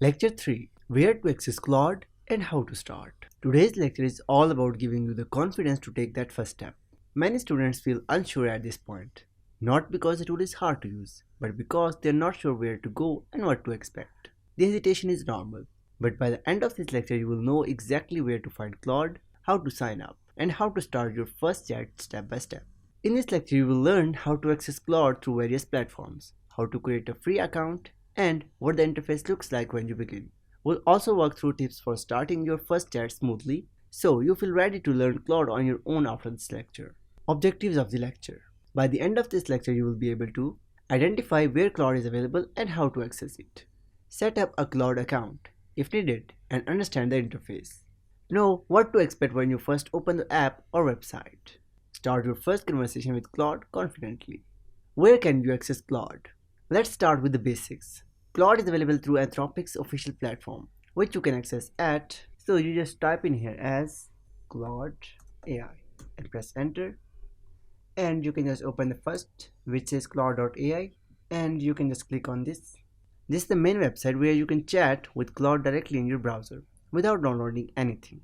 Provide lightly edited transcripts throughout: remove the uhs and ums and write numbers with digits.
Lecture 3: Where to access Claude and how to start. Today's lecture is all about giving you the confidence to take that first step. Many students feel unsure at this point, not because the tool is hard to use, but because they're not sure where to go and what to expect. The hesitation is normal, but by the end of this lecture, you will know exactly where to find Claude, how to sign up, and how to start your first chat step by step. In this lecture, you will learn how to access Claude through various platforms, how to create a free account, and what the interface looks like when you begin. We'll also walk through tips for starting your first chat smoothly, so you feel ready to learn Claude on your own after this lecture. Objectives of the lecture. By the end of this lecture, you will be able to identify where Claude is available and how to access it. Set up a Claude account, if needed, and understand the interface. Know what to expect when you first open the app or website. Start your first conversation with Claude confidently. Where can you access Claude? Let's start with the basics. Claude is available through Anthropic's official platform, which you can access at. So you just type in here as Claude AI and press enter. And you can just open the first, which says Claude.ai, and you can just click on this. This is the main website where you can chat with Claude directly in your browser without downloading anything.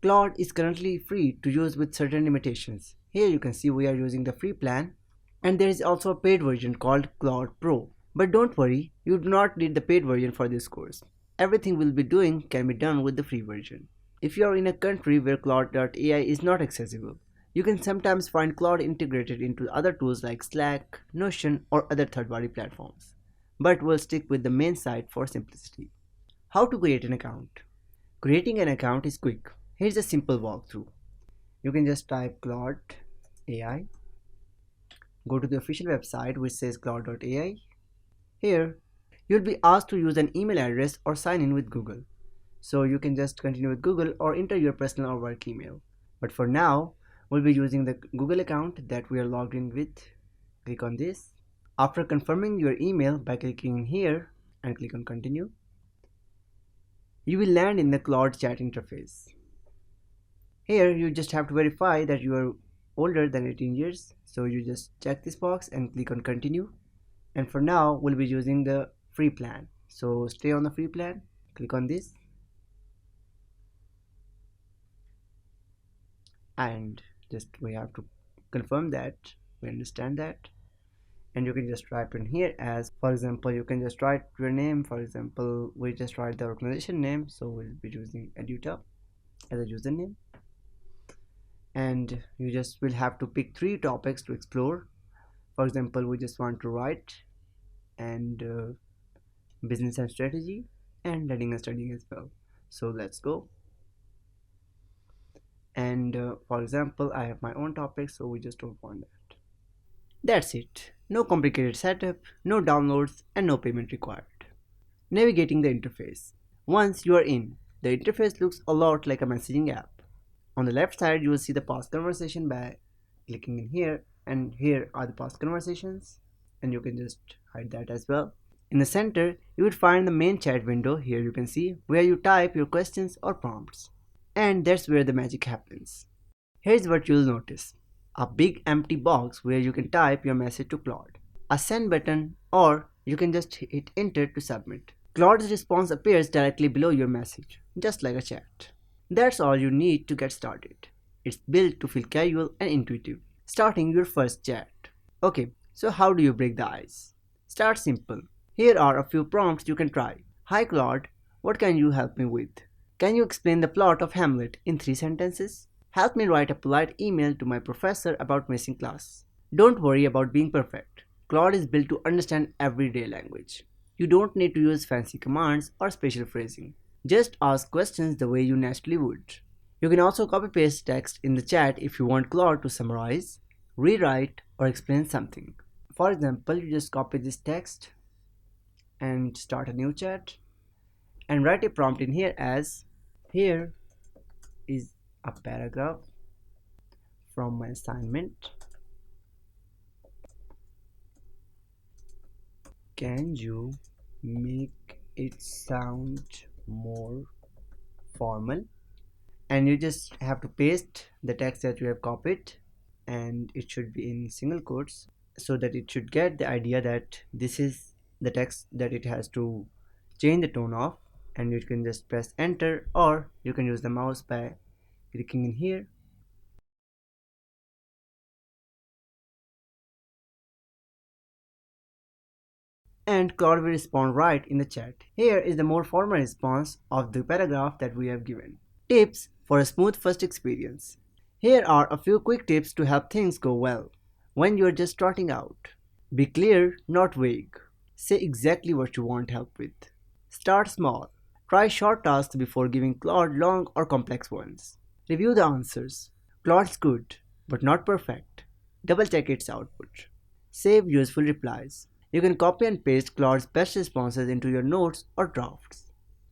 Claude is currently free to use with certain limitations. Here you can see we are using the free plan, and there is also a paid version called Claude Pro. But don't worry, you do not need the paid version for this course. Everything we'll be doing can be done with the free version. If you are in a country where Claude.ai is not accessible, you can sometimes find Claude integrated into other tools like Slack, Notion, or other third-party platforms. But we'll stick with the main site for simplicity. How to create an account? Creating an account is quick. Here's a simple walkthrough. You can just type Claude AI, go to the official website which says Claude.ai. Here, you'll be asked to use an email address or sign in with Google. So you can just continue with Google or enter your personal or work email. But for now, we'll be using the Google account that we are logged in with. Click on this. After confirming your email by clicking here and click on continue, you will land in the Claude chat interface. Here you just have to verify that you are older than 18 years. So you just check this box and click on continue. And for now, we'll be using the free plan. So stay on the free plan, click on this. And just we have to confirm that we understand that. And you can just type in here as, for example, you can just write your name. For example, we just write the organization name. So we'll be using Eduta as a username. And you just will have to pick 3 topics to explore. For example, we just want to write and business and strategy and learning and studying as well. So let's go. And for example, I have my own topic, so we just don't want that. That's it. No complicated setup, no downloads, and no payment required. Navigating the interface. Once you are in, the interface looks a lot like a messaging app. On the left side, you will see the past conversation by clicking in here, and here are the past conversations, and you can just hide that as well. In the center, you would find the main chat window. Here you can see where you type your questions or prompts. And that's where the magic happens. Here's what you'll notice. A big empty box where you can type your message to Claude. A send button, or you can just hit enter to submit. Claude's response appears directly below your message, just like a chat. That's all you need to get started. It's built to feel casual and intuitive. Starting your first chat. Okay, so how do you break the ice? Start simple. Here are a few prompts you can try. Hi Claude, what can you help me with? Can you explain the plot of Hamlet in 3 sentences? Help me write a polite email to my professor about missing class. Don't worry about being perfect. Claude is built to understand everyday language. You don't need to use fancy commands or special phrasing. Just ask questions the way you naturally would. You can also copy paste text in the chat if you want Claude to summarize, rewrite, or explain something. For example, you just copy this text and start a new chat and write a prompt in here as, here is a paragraph from my assignment. Can you make it sound more formal? And you just have to paste the text that you have copied, and it should be in single quotes so that it should get the idea that this is the text that it has to change the tone of, and you can just press enter, or you can use the mouse by clicking in here. And Claude will respond right in the chat. Here is the more formal response of the paragraph that we have given. Tips for a smooth first experience. Here are a few quick tips to help things go well when you are just starting out. Be clear, not vague. Say exactly what you want help with. Start small. Try short tasks before giving Claude long or complex ones. Review the answers. Claude's good, but not perfect. Double check its output. Save useful replies. You can copy and paste Claude's best responses into your notes or drafts.